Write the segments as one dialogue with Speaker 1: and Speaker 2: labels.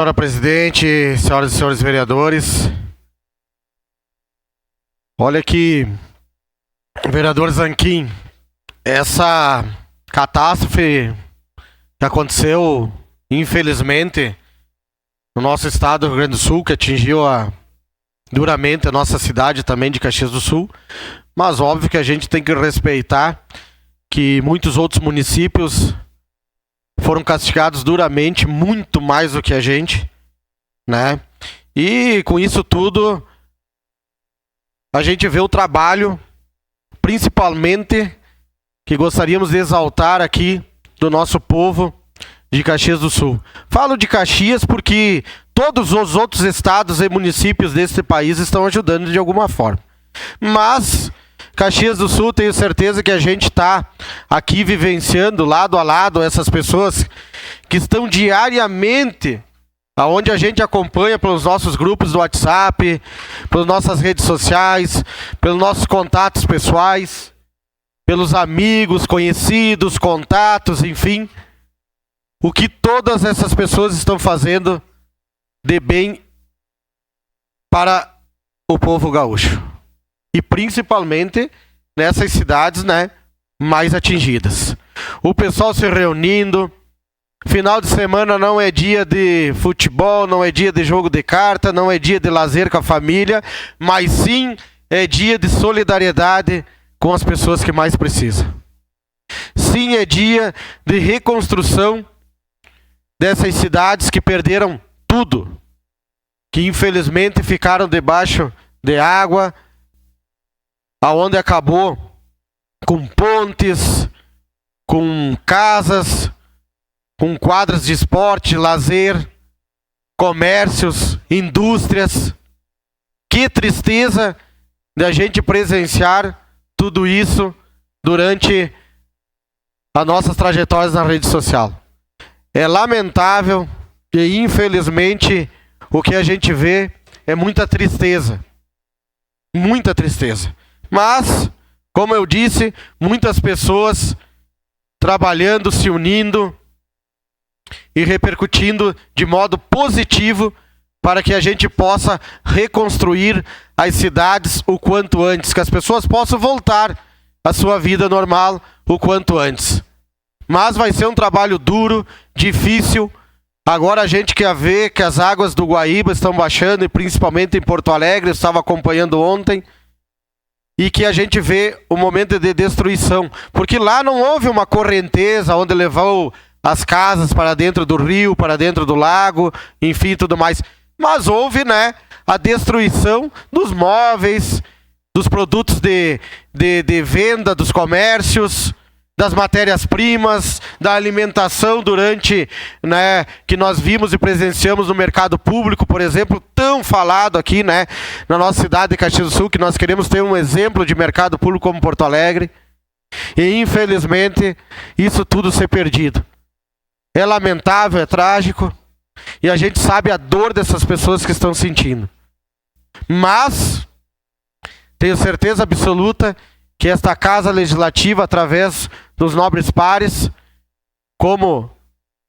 Speaker 1: Senhora presidente, senhoras e senhores vereadores, olha aqui, vereador Zanquim, essa catástrofe que aconteceu, infelizmente, no nosso estado do Rio Grande do Sul, que atingiu duramente a nossa cidade também de Caxias do Sul, mas óbvio que a gente tem que respeitar que muitos outros municípios foram castigados duramente, muito mais do que a gente, né? E com isso tudo, a gente vê o trabalho, principalmente, que gostaríamos de exaltar aqui, do nosso povo de Caxias do Sul. Falo de Caxias porque todos os outros estados e municípios deste país estão ajudando de alguma forma. Mas Caxias do Sul, tenho certeza que a gente está aqui vivenciando lado a lado essas pessoas que estão diariamente, aonde a gente acompanha pelos nossos grupos do WhatsApp, pelas nossas redes sociais, pelos nossos contatos pessoais, pelos amigos, conhecidos, contatos, enfim, o que todas essas pessoas estão fazendo de bem para o povo gaúcho. E principalmente nessas cidades, né, mais atingidas. O pessoal se reunindo, final de semana não é dia de futebol, não é dia de jogo de carta, não é dia de lazer com a família, mas sim é dia de solidariedade com as pessoas que mais precisam. Sim, é dia de reconstrução dessas cidades que perderam tudo, que infelizmente ficaram debaixo de água, aonde acabou com pontes, com casas, com quadras de esporte, lazer, comércios, indústrias. Que tristeza de a gente presenciar tudo isso durante as nossas trajetórias na rede social. É lamentável e infelizmente o que a gente vê é muita tristeza. Muita tristeza. Mas, como eu disse, muitas pessoas trabalhando, se unindo e repercutindo de modo positivo para que a gente possa reconstruir as cidades o quanto antes, que as pessoas possam voltar à sua vida normal o quanto antes. Mas vai ser um trabalho duro, difícil. Agora a gente quer ver que as águas do Guaíba estão baixando, e principalmente em Porto Alegre, eu estava acompanhando ontem, e que a gente vê o momento de destruição, porque lá não houve uma correnteza onde levou as casas para dentro do rio, para dentro do lago, enfim, tudo mais. Mas houve, né, a destruição dos móveis, dos produtos de venda, dos comércios, das matérias-primas, da alimentação durante, né, que nós vimos e presenciamos no mercado público, por exemplo, tão falado aqui, né, na nossa cidade de Caxias do Sul, que nós queremos ter um exemplo de mercado público como Porto Alegre. E infelizmente isso tudo ser perdido. É lamentável, é trágico, e a gente sabe a dor dessas pessoas que estão sentindo. Mas tenho certeza absoluta que esta Casa Legislativa, através dos nobres pares, como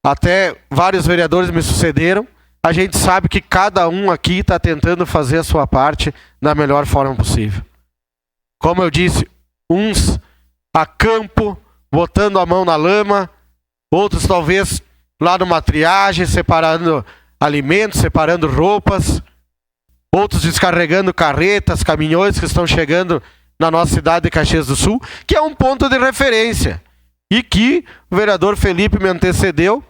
Speaker 1: até vários vereadores me sucederam, a gente sabe que cada um aqui está tentando fazer a sua parte da melhor forma possível. Como eu disse, uns a campo, botando a mão na lama, outros talvez lá numa triagem, separando alimentos, separando roupas, outros descarregando carretas, caminhões que estão chegando na nossa cidade de Caxias do Sul, que é um ponto de referência, e que o vereador Felipe me antecedeu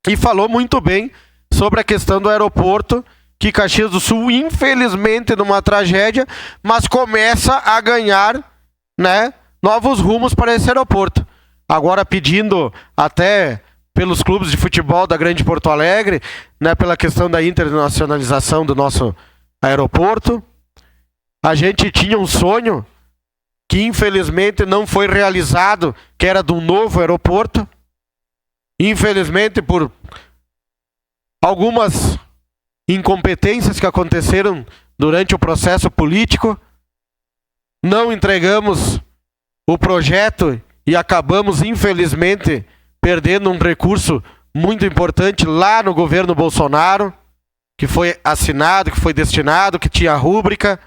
Speaker 1: e falou muito bem sobre a questão do aeroporto, que Caxias do Sul, infelizmente, numa tragédia, mas começa a ganhar, né, novos rumos para esse aeroporto. Agora pedindo até pelos clubes de futebol da Grande Porto Alegre, né, pela questão da internacionalização do nosso aeroporto. A gente tinha um sonho que infelizmente não foi realizado, que era de um novo aeroporto. Infelizmente, por algumas incompetências que aconteceram durante o processo político, não entregamos o projeto e acabamos, infelizmente, perdendo um recurso muito importante lá no governo Bolsonaro, que foi assinado, que foi destinado, que tinha rúbrica,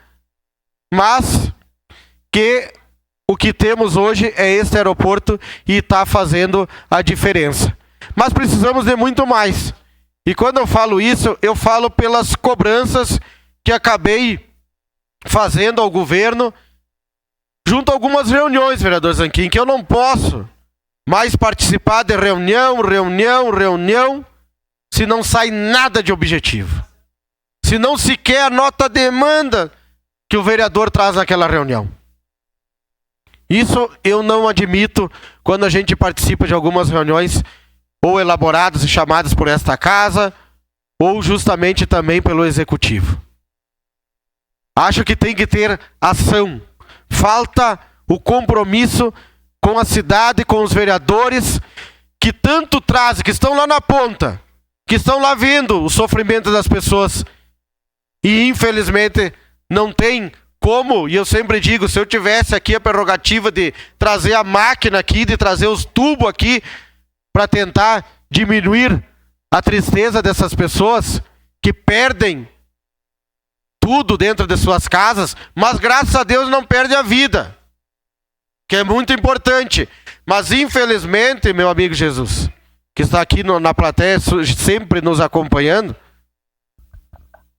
Speaker 1: mas que o que temos hoje é este aeroporto e está fazendo a diferença. Mas precisamos de muito mais. E quando eu falo isso, eu falo pelas cobranças que acabei fazendo ao governo, junto a algumas reuniões, vereador Zanquim, que eu não posso mais participar de reunião, se não sai nada de objetivo. Se não sequer anota a demanda que o vereador traz naquela reunião. Isso eu não admito quando a gente participa de algumas reuniões, ou elaboradas e chamadas por esta casa, ou justamente também pelo executivo. Acho que tem que ter ação. Falta o compromisso com a cidade, com os vereadores, que tanto trazem, que estão lá na ponta, que estão lá vendo o sofrimento das pessoas. E infelizmente não tem como, e eu sempre digo, se eu tivesse aqui a prerrogativa de trazer a máquina aqui, de trazer os tubos aqui, para tentar diminuir a tristeza dessas pessoas que perdem tudo dentro de suas casas, mas graças a Deus não perdem a vida, que é muito importante. Mas infelizmente, meu amigo Jesus, que está aqui na plateia, sempre nos acompanhando,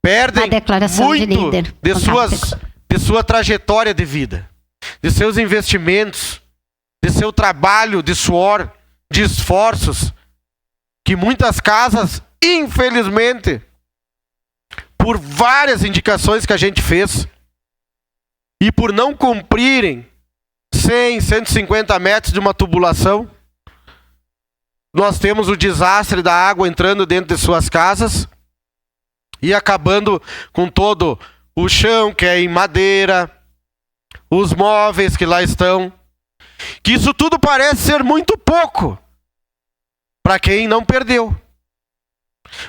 Speaker 1: perdem muito de sua trajetória de vida, de seus investimentos, de seu trabalho, de suor, de esforços, que muitas casas, infelizmente, por várias indicações que a gente fez, e por não cumprirem 100, 150 metros de uma tubulação, nós temos o desastre da água entrando dentro de suas casas e acabando com todo o chão, que é em madeira, os móveis que lá estão. Que isso tudo parece ser muito pouco para quem não perdeu.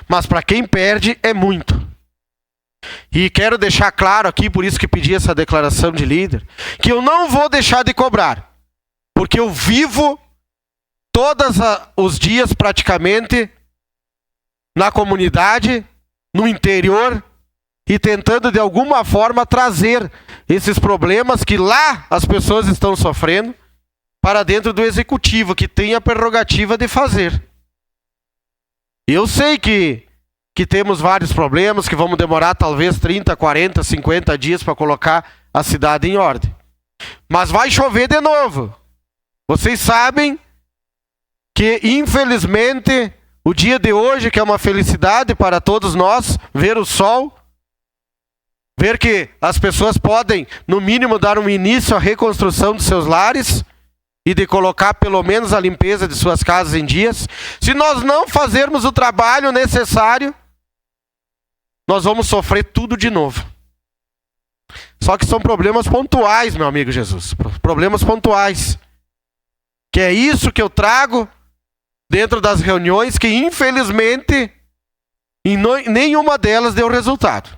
Speaker 1: Mas para quem perde é muito. E quero deixar claro aqui, por isso que pedi essa declaração de líder, que eu não vou deixar de cobrar. Porque eu vivo todos os dias praticamente na comunidade, no interior, e tentando de alguma forma trazer esses problemas que lá as pessoas estão sofrendo para dentro do executivo, que tem a prerrogativa de fazer. Eu sei que temos vários problemas, que vamos demorar talvez 30, 40, 50 dias para colocar a cidade em ordem. Mas vai chover de novo. Vocês sabem que, infelizmente, o dia de hoje, que é uma felicidade para todos nós, ver o sol, ver que as pessoas podem, no mínimo, dar um início à reconstrução de seus lares e de colocar pelo menos a limpeza de suas casas em dias. Se nós não fazermos o trabalho necessário, nós vamos sofrer tudo de novo. Só que são problemas pontuais, meu amigo Jesus. Problemas pontuais. Que é isso que eu trago dentro das reuniões, que infelizmente em nenhuma delas deu resultado.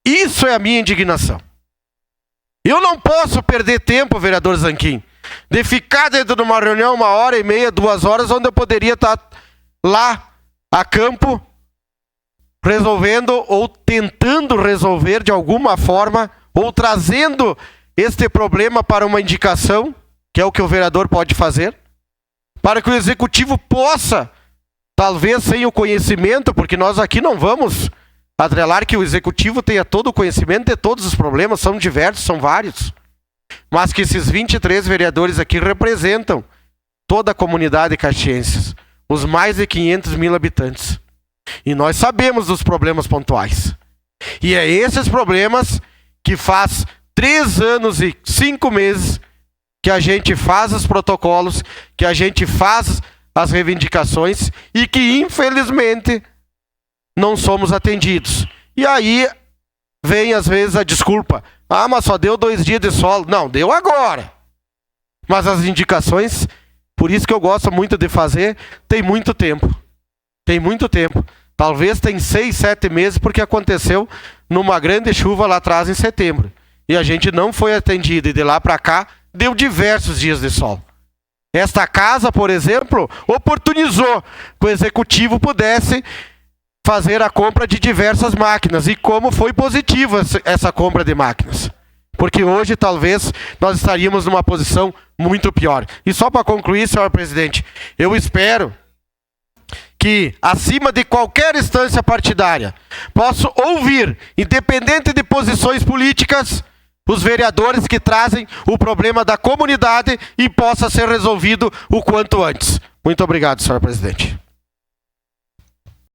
Speaker 1: Isso é a minha indignação. Eu não posso perder tempo, vereador Zanquim, de ficar dentro de uma reunião 1h30, 2 horas, onde eu poderia estar lá a campo resolvendo ou tentando resolver de alguma forma, ou trazendo este problema para uma indicação, que é o que o vereador pode fazer, para que o executivo possa, talvez sem o conhecimento, porque nós aqui não vamos atrelar que o executivo tenha todo o conhecimento de todos os problemas, são diversos, são vários, mas que esses 23 vereadores aqui representam toda a comunidade caxiense, os mais de 500 mil habitantes. E nós sabemos dos problemas pontuais. E é esses problemas que faz 3 anos e 5 meses que a gente faz os protocolos, que a gente faz as reivindicações e que, infelizmente, não somos atendidos. E aí vem, às vezes, a desculpa. Ah, mas só deu 2 dias de sol. Não, deu agora. Mas as indicações, por isso que eu gosto muito de fazer, tem muito tempo. Tem muito tempo. Talvez tem 6, 7 meses, porque aconteceu numa grande chuva lá atrás em setembro. E a gente não foi atendido. E de lá para cá, deu diversos dias de sol. Esta casa, por exemplo, oportunizou que o executivo pudesse fazer a compra de diversas máquinas. E como foi positiva essa compra de máquinas. Porque hoje, talvez, nós estaríamos numa posição muito pior. E só para concluir, senhor presidente, eu espero que, acima de qualquer instância partidária, posso ouvir, independente de posições políticas, os vereadores que trazem o problema da comunidade e possa ser resolvido o quanto antes. Muito obrigado, senhor presidente.